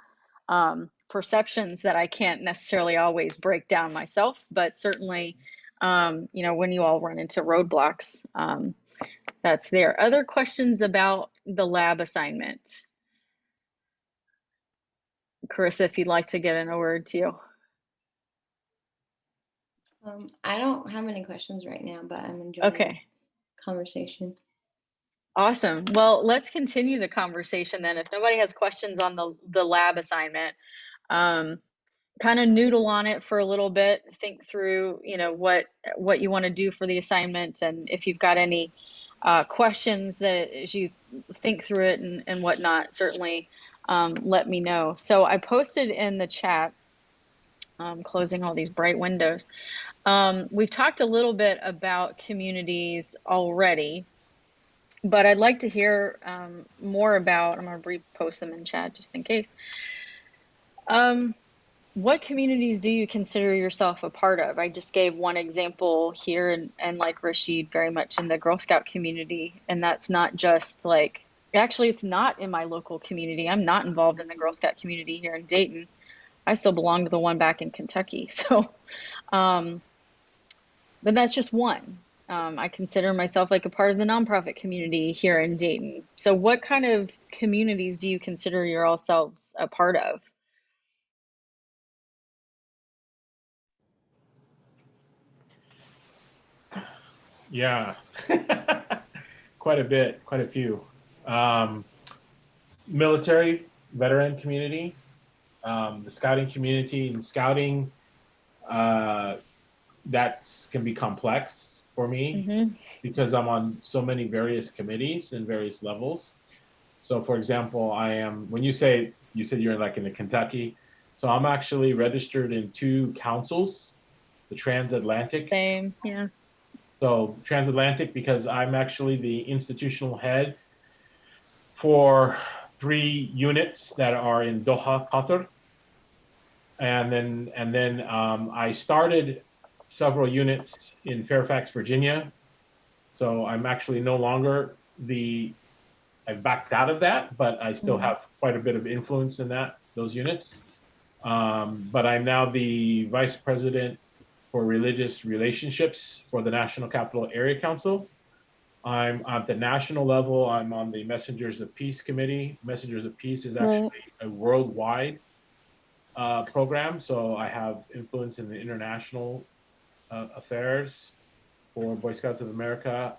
perceptions that I can't necessarily always break down myself, but certainly, when you all run into roadblocks, that's there. Other questions about the lab assignment? Carissa, if you'd like to get in a word too. I don't have any questions right now, but I'm enjoying the conversation. Awesome. Well, let's continue the conversation then. If nobody has questions on the lab assignment, kind of noodle on it for a little bit, think through, what you want to do for the assignment. And if you've got any questions that as you think through it and whatnot, certainly let me know. So I posted in the chat, closing all these bright windows. We've talked a little bit about communities already, but I'd like to hear more about, I'm going to repost them in chat just in case. What communities do you consider yourself a part of? I just gave one example here, and like Rashid, very much in the Girl Scout community. And that's not just actually, it's not in my local community. I'm not involved in the Girl Scout community here in Dayton. I still belong to the one back in Kentucky. So, but that's just one. I consider myself like a part of the nonprofit community here in Dayton. So what kind of communities do you consider yourselves a part of? Yeah, quite a few. Military veteran community, the scouting community, and scouting that can be complex for me because I'm on so many various committees and various levels. So for example, when you said you're like in the Kentucky, so I'm actually registered in 2 councils, the Transatlantic. Same, yeah. So Transatlantic, because I'm actually the institutional head for 3 units that are in Doha, Qatar. And then I started several units in Fairfax, Virginia. So I'm actually no longer I've backed out of that, but I still have quite a bit of influence in those units. But I'm now the vice president for religious relationships for the National Capital Area Council. I'm at the national level. I'm on the Messengers of Peace Committee. Messengers of Peace is actually a worldwide program, so I have influence in the international affairs for Boy Scouts of America.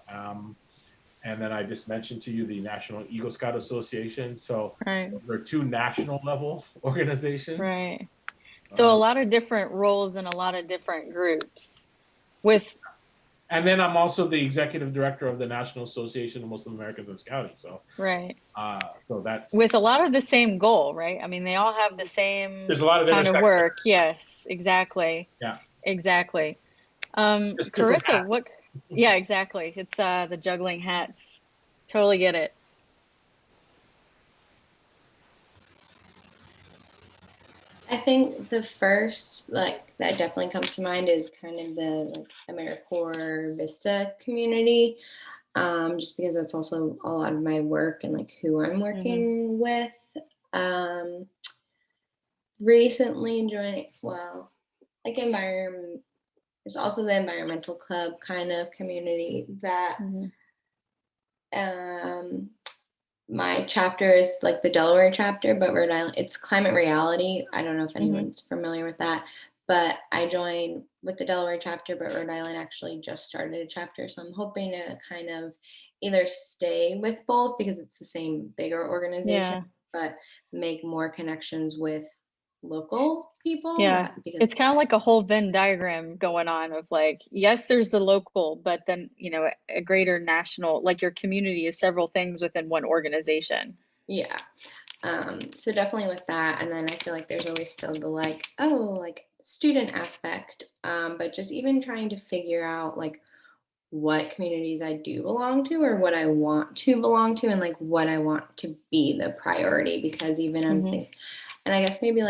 And then I just mentioned to you the National Eagle Scout Association. So there are 2 national level organizations. Right. So a lot of different roles in a lot of different groups with. And then I'm also the executive director of the National Association of Muslim Americans in Scouting. So so that's with a lot of the same goal, right? I mean, they all have the same there's a lot of kind of work. Yes, exactly. Yeah. Exactly. Carissa, yeah, exactly. It's the juggling hats. Totally get it. I think the first that definitely comes to mind is kind of the AmeriCorps Vista community, just because that's also a lot of my work and who I'm working with. Recently joined, environment. There's also the environmental club kind of community that my chapter is the Delaware chapter, but Rhode Island, it's Climate Reality. I don't know if anyone's familiar with that, but I joined with the Delaware chapter, but Rhode Island actually just started a chapter. So I'm hoping to kind of either stay with both because it's the same bigger organization, but make more connections with local people. Yeah, it's kind of like a whole Venn diagram going on of yes, there's the local, but then, a greater national, your community is several things within one organization. Yeah. So definitely with that. And then I feel like there's always still the student aspect, but just even trying to figure out what communities I do belong to or what I want to belong to and what I want to be the priority, because even I'm thinking, and I guess maybe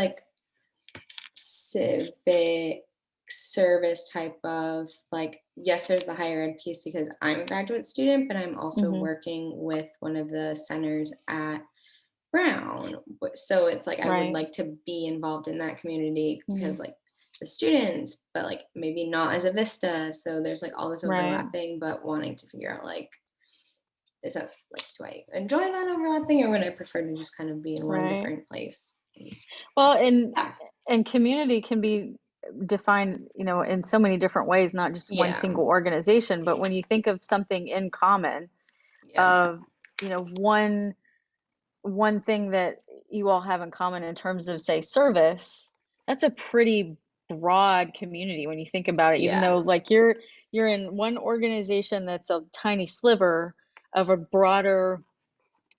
civic service type of yes, there's the higher ed piece because I'm a graduate student, but I'm also working with one of the centers at Brown. So it's I would like to be involved in that community because the students, but maybe not as a Vista. So there's all this overlapping, but wanting to figure out is that do I enjoy that overlapping or would I prefer to just kind of be in one different place? Well, and community can be defined, in so many different ways, not just one single organization, but when you think of something in common, of, one thing that you all have in common in terms of, say, service, that's a pretty broad community when you think about it, even though you're in one organization that's a tiny sliver of a broader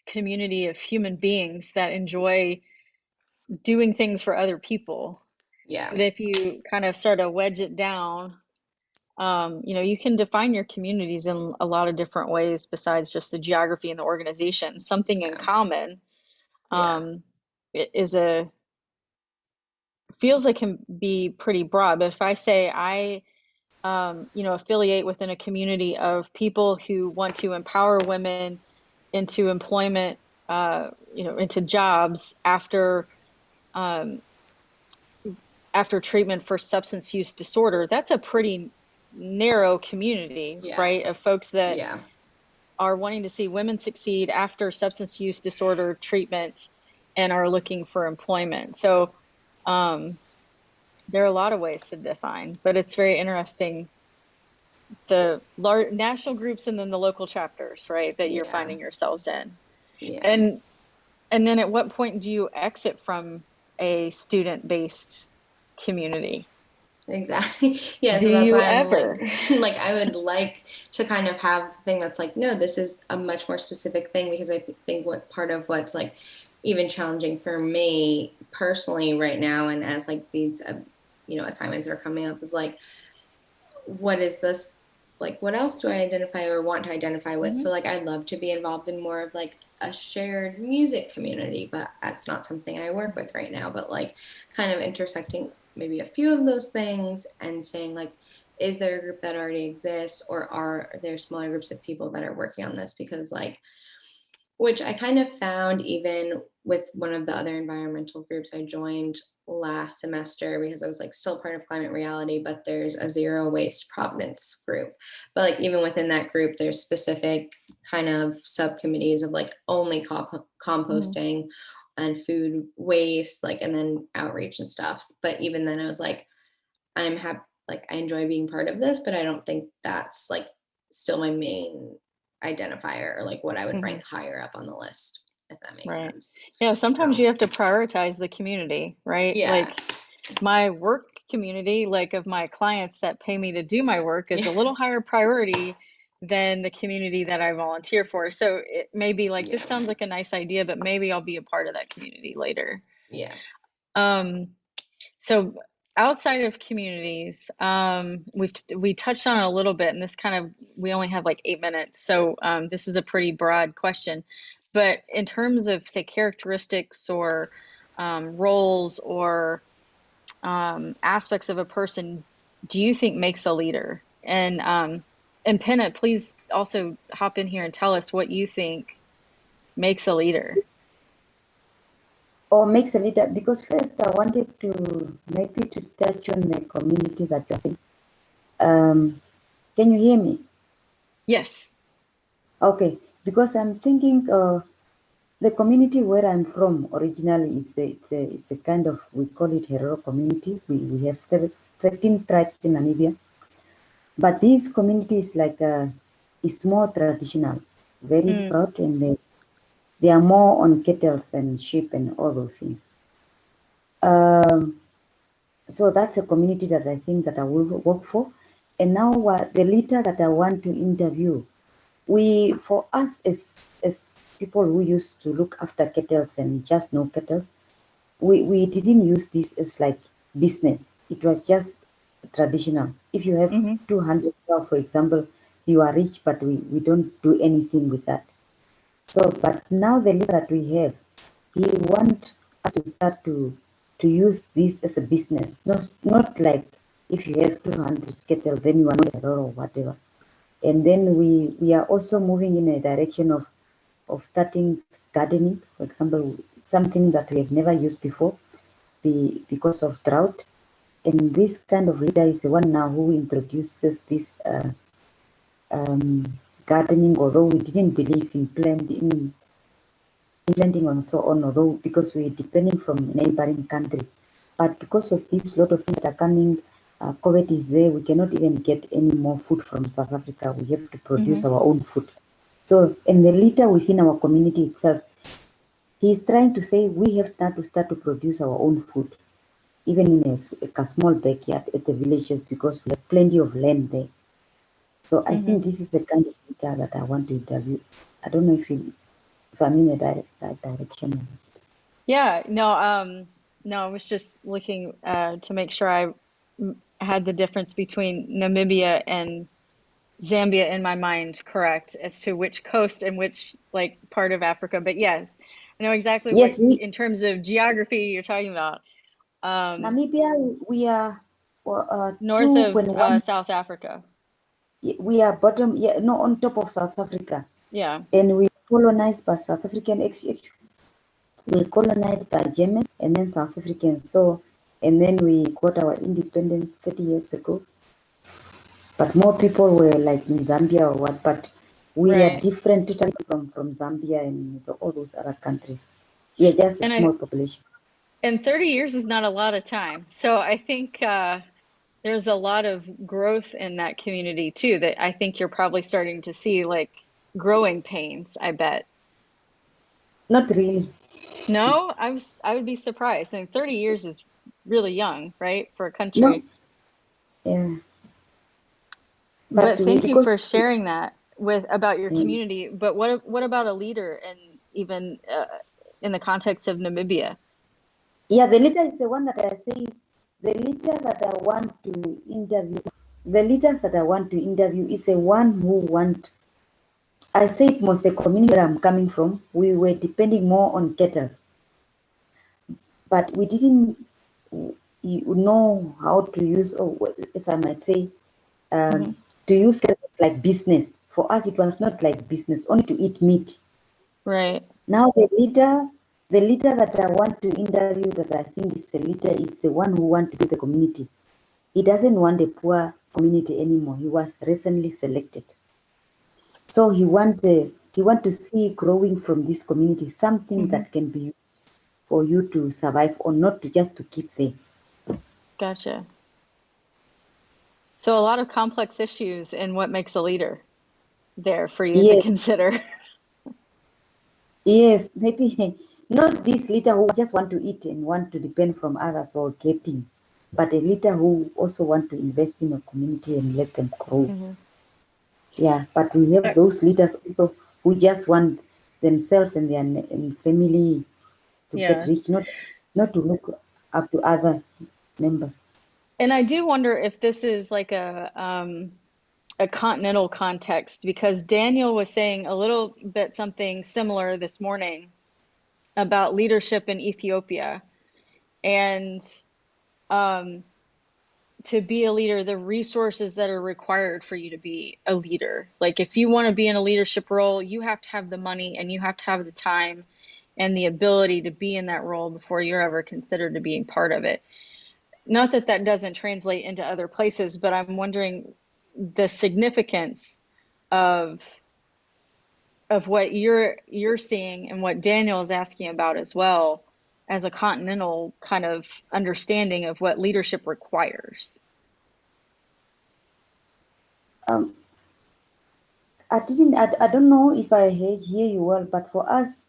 community of human beings that enjoy doing things for other people. Yeah. But if you kind of sort of wedge it down, you can define your communities in a lot of different ways besides just the geography and the organization. Something in common feels like can be pretty broad. But if I say I affiliate within a community of people who want to empower women into employment, into jobs after treatment for substance use disorder, that's a pretty narrow community, right? Of folks that are wanting to see women succeed after substance use disorder treatment and are looking for employment. So there are a lot of ways to define, but it's very interesting, the large national groups and then the local chapters, right, that you're finding yourselves in. And then at what point do you exit from a student-based community? Exactly. Yeah, Do so that's you why I'm ever? like I would like to kind of have the thing that's like, no, this is a much more specific thing, because I think what part of what's like even challenging for me personally right now, and as like these assignments are coming up, is like, what is this, like, what else do I identify or want to identify with? So like I'd love to be involved in more of like a shared music community, but that's not something I work with right now. But like kind of intersecting maybe a few of those things and saying like, is there a group that already exists, or are there smaller groups of people that are working on this? Because like, which I kind of found even with one of the other environmental groups I joined last semester, because I was like still part of Climate Reality, but there's a zero waste Providence group. But like even within that group, there's specific kind of subcommittees of like only composting and food waste, like, and then outreach and stuff. But even then I was like, I'm happy, like I enjoy being part of this, but I don't think that's like still my main identifier, or like what I would rank higher up on the list, if that makes sense. Yeah, sometimes you have to prioritize the community, right? Yeah. Like my work community, like of my clients that pay me to do my work, is a little higher priority than the community that I volunteer for. So it may be like, this sounds like a nice idea, but maybe I'll be a part of that community later. Yeah. So outside of communities, we touched on it a little bit, and this kind of, we only have like 8 minutes, so this is a pretty broad question. But in terms of, say, characteristics or roles or aspects of a person, do you think makes a leader? And Penna, please also hop in here and tell us what you think makes a leader. Or makes a leader, because first I wanted to maybe to touch on the community that you're saying. Can you hear me? Yes. Okay, because I'm thinking the community where I'm from originally, it's a kind of, we call it Herero community. We have 13 tribes in Namibia, but this community is like is more traditional, very proud, and they are more on cattle and sheep and all those things. So that's a community that I think that I will work for. And now the leader that I want to interview, for us as people who used to look after cattle and just know cattle, we didn't use this as like business. It was just traditional. If you have 200 cow, for example, you are rich, but we don't do anything with that. So, but now the leader that we have, he want us to start to use this as a business, not like if you have 200 cattle, then you are not a lot or whatever. And then we are also moving in a direction of starting gardening, for example, something that we have never used before, because of drought. And this kind of leader is the one now who introduces this gardening, although we didn't believe in planting and so on, although because we're depending from neighboring country. But because of this lot of things that are coming, COVID is there, we cannot even get any more food from South Africa. We have to produce our own food. So, and the leader within our community itself, he's trying to say we have now to start to produce our own food, even in a small backyard at the villages, because we have plenty of land there. So I think this is the kind of leader that I want to interview. I don't know if I'm in that direction. Yeah, no, I was just looking to make sure I had the difference between Namibia and Zambia in my mind correct as to which coast and which like part of Africa. But yes, I know exactly what, Yes, in terms of geography, you're talking about. Namibia, we are North two of when one South Africa. we are bottom, yeah, no, on top of South Africa, Yeah. and we colonized by South African. We colonized by Germans and then South Africans. So, and then we got our independence 30 years ago. But more people were like in Zambia or what. But we are Right. different totally from Zambia and all those other countries. We are just a small population. And 30 years is not a lot of time. So I think there's a lot of growth in that community too, that I think you're probably starting to see like growing pains, I bet. Not really. No, I would be surprised. I mean, 30 years is really young, right? For a No, country. Yeah. But thank you Because for sharing that about your community. But what about a leader, and even in the context of Namibia? yeah, the leader is the one that I say. The leader that I want to interview. The leaders that I want to interview is the one who want. I said most the community where I'm coming from, we were depending more on cattle, but we didn't know how to use, or as I might say, to use cattle like business. For us, it was not like business, only to eat meat. Right. Now the leader that I want to interview, that I think is the leader, is the one who want to build the community. He doesn't want a poor community anymore. He was recently selected. So he want to see growing from this community something that can be used for you to survive, or not to just to keep there. Gotcha. So a lot of complex issues in what makes a leader there for you to Yes, consider. yes, maybe not this leader who just want to eat and want to depend from others or getting, but a leader who also want to invest in a community and let them grow. Yeah, but we have those leaders also who just want themselves and their family to get Yeah. rich, not to look up to other members. And I do wonder if this is like a continental context, because Daniel was saying a little bit something similar this morning about leadership in Ethiopia, and to be a leader, the resources that are required for you to be a leader. Like if you want to be in a leadership role, you have to have the money and you have to have the time and the ability to be in that role before you're ever considered to being part of it. Not that that doesn't translate into other places, but I'm wondering the significance of what you're seeing and what Daniel is asking about as well, as a continental kind of understanding of what leadership requires. I don't know if I hear you well, but for us,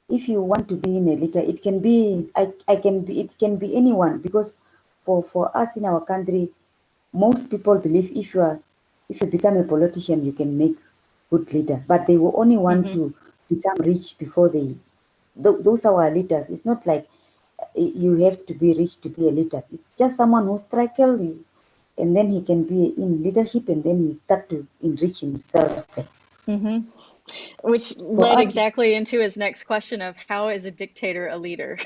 if you want to be in a leader, it can be, it can be anyone, because for us in our country, most people believe if you become a politician, you can make good leader, but they will only want to become rich before those are our leaders. It's not like you have to be rich to be a leader. It's just someone who struggles, and then he can be in leadership, and then he start to enrich himself. Which For led us, exactly into his next question of how is a dictator a leader?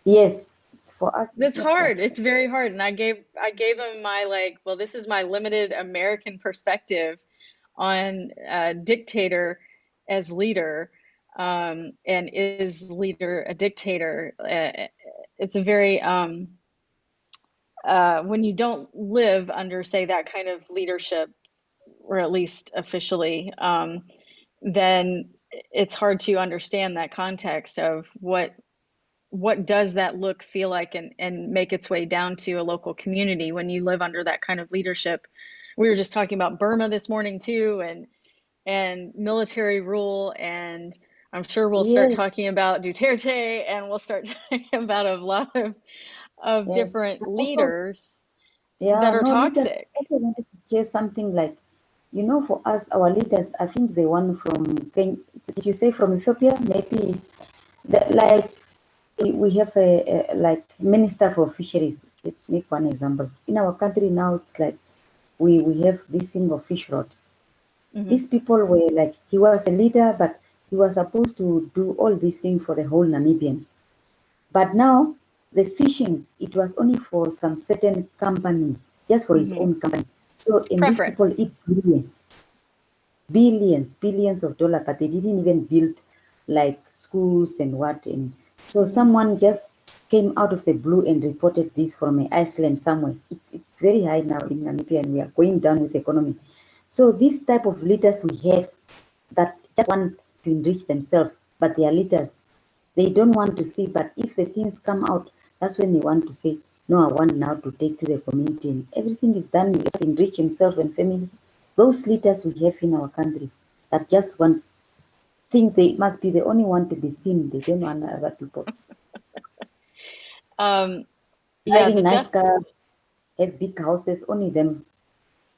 yes, for us, it's That's not like hard. It's very hard. And I gave him my well, this is my limited American perspective on dictator as leader, and is leader a dictator? It's a very when you don't live under, say, that kind of leadership, or at least officially, then it's hard to understand that context of what does that look, feel like, and make its way down to a local community when you live under that kind of leadership. We were just talking about Burma this morning too, and military rule, and I'm sure we'll start yes, talking about Duterte, and we'll start talking about a lot of yes. different Also, leaders yeah, that are no leaders. toxic. Also wanted to share something like, for us, our leaders. I think the one from Kenya, did you say from Ethiopia? Maybe is like we have a like minister for fisheries. Let's make one example. In our country now, it's like we have this thing of fish rod. These people were like, he was a leader, but he was supposed to do all these things for the whole Namibians. But now the fishing, it was only for some certain company, just for his own company. So, and these people Preference. eat billions of dollars, but they didn't even build like schools and what. And so someone just came out of the blue and reported this from Iceland somewhere. It's very high now in Namibia, and we are going down with the economy. So this type of leaders we have that just want to enrich themselves, but they are leaders. They don't want to see, but if the things come out, that's when they want to say, no, I want now to take to the community, and everything is done to enrich himself and family. Those leaders we have in our countries that just think they must be the only one to be seen. They don't want other people Yeah, driving nice cars. have big houses, only them,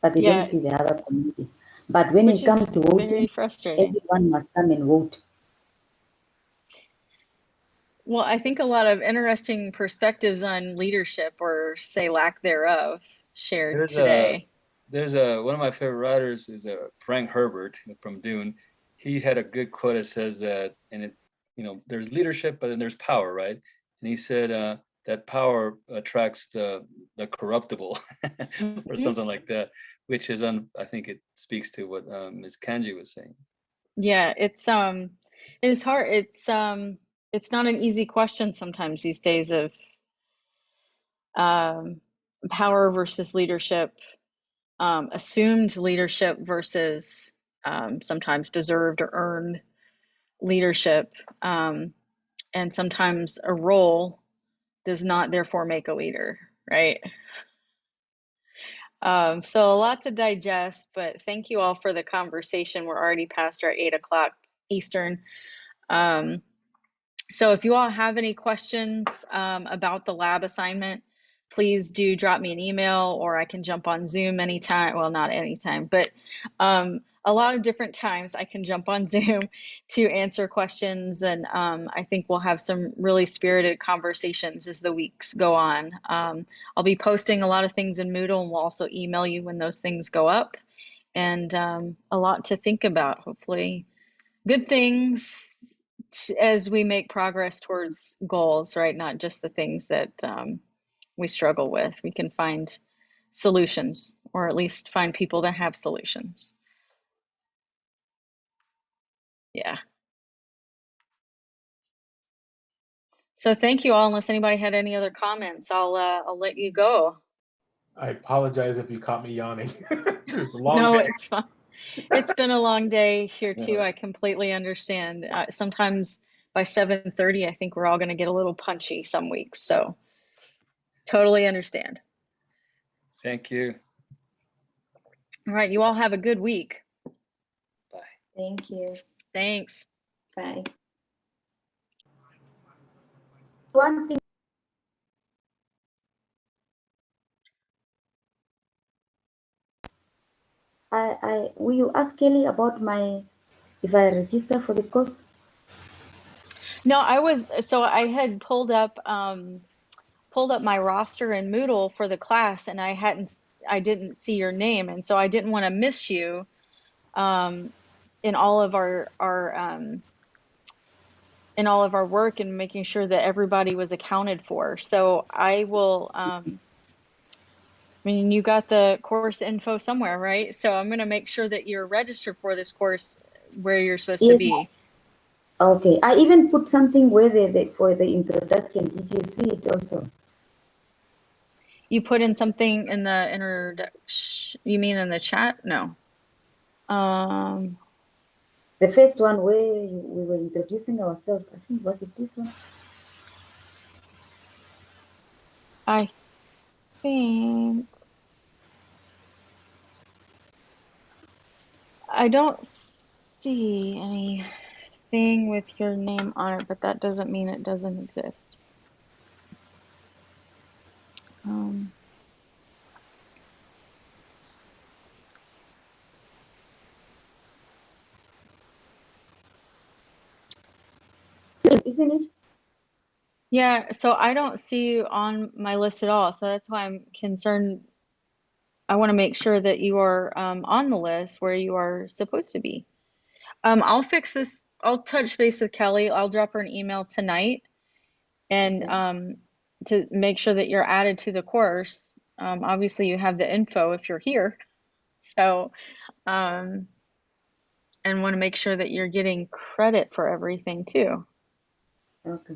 but they Yeah, don't see the other community. But when which it comes is to very voting, frustrating. everyone must come and vote. Well, I think a lot of interesting perspectives on leadership, or say lack thereof, shared today. There's one of my favorite writers is Frank Herbert from Dune. He had a good quote that says that, and it, there's leadership, but then there's power, right? And he said that power attracts the corruptible, or something like that, which is I think it speaks to what Ms. Kanji was saying. Yeah, it is hard. It's not an easy question sometimes these days of power versus leadership, assumed leadership versus sometimes deserved or earned leadership, and sometimes a role does not therefore make a leader, right? So a lot to digest, but thank you all for the conversation. We're already past our 8 o'clock Eastern. So if you all have any questions about the lab assignment, please do drop me an email, or I can jump on Zoom anytime. Well, not anytime, but a lot of different times I can jump on Zoom to answer questions. And I think we'll have some really spirited conversations as the weeks go on. I'll be posting a lot of things in Moodle, and we'll also email you when those things go up. And a lot to think about, hopefully. Good things as we make progress towards goals, right? Not just the things that we struggle with. We can find solutions, or at least find people that have solutions. Yeah. So thank you all. Unless anybody had any other comments, I'll let you go. I apologize if you caught me yawning. It was a long No, day. it's fine. It's been a long day here too. Yeah. I completely understand. Sometimes by 7:30, I think we're all going to get a little punchy some weeks. So totally understand. Thank you. All right. You all have a good week. Bye. Thank you. Thanks. Bye. One thing will you ask Kelly about if I register for the course? No, I had pulled up my roster in Moodle for the class, and I didn't see your name, and so I didn't want to miss you in all of our work, and making sure that everybody was accounted for. So I will I mean, you got the course info somewhere, right? So I'm going to make sure that you're registered for this course where you're supposed to Yes. be. Okay. I even put something where for the introduction. Did you see it also? You put in something in the introduction, you mean in the chat? No. The first one where we were introducing ourselves. I think, was it this one? I think I don't see anything with your name on it, but that doesn't mean it doesn't exist. Isn't it? Yeah, so I don't see you on my list at all. So that's why I'm concerned. I want to make sure that you are on the list where you are supposed to be. I'll fix this. I'll touch base with Kelly. I'll drop her an email tonight, and Okay. to make sure that you're added to the course. Obviously, you have the info if you're here. So, and want to make sure that you're getting credit for everything too. Okay.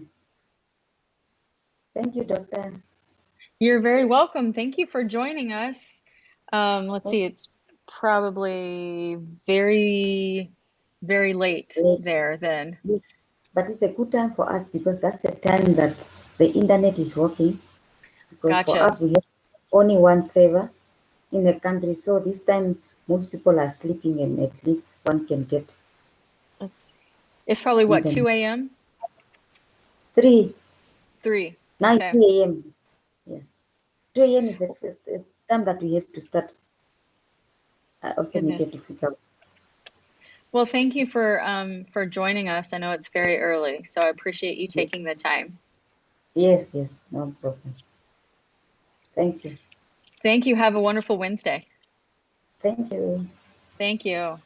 Thank you, Doctor. You're very welcome. Thank you for joining us. Let's see, it's probably very, very late there then. But it's a good time for us because that's the time that the internet is working. Because for Gotcha. us, we have only one server in the country. So this time, most people are sleeping and at least one can get. It's probably what, internet. 2 a.m.? 3. 3. 9 Okay. a.m. Yes. 2 a.m. is time that we have to start. I also needed to Goodness. figure out. Well, thank you for joining us. I know it's very early, so I appreciate you taking the time. Yes, no problem. Thank you. Thank you. Have a wonderful Wednesday. Thank you. Thank you.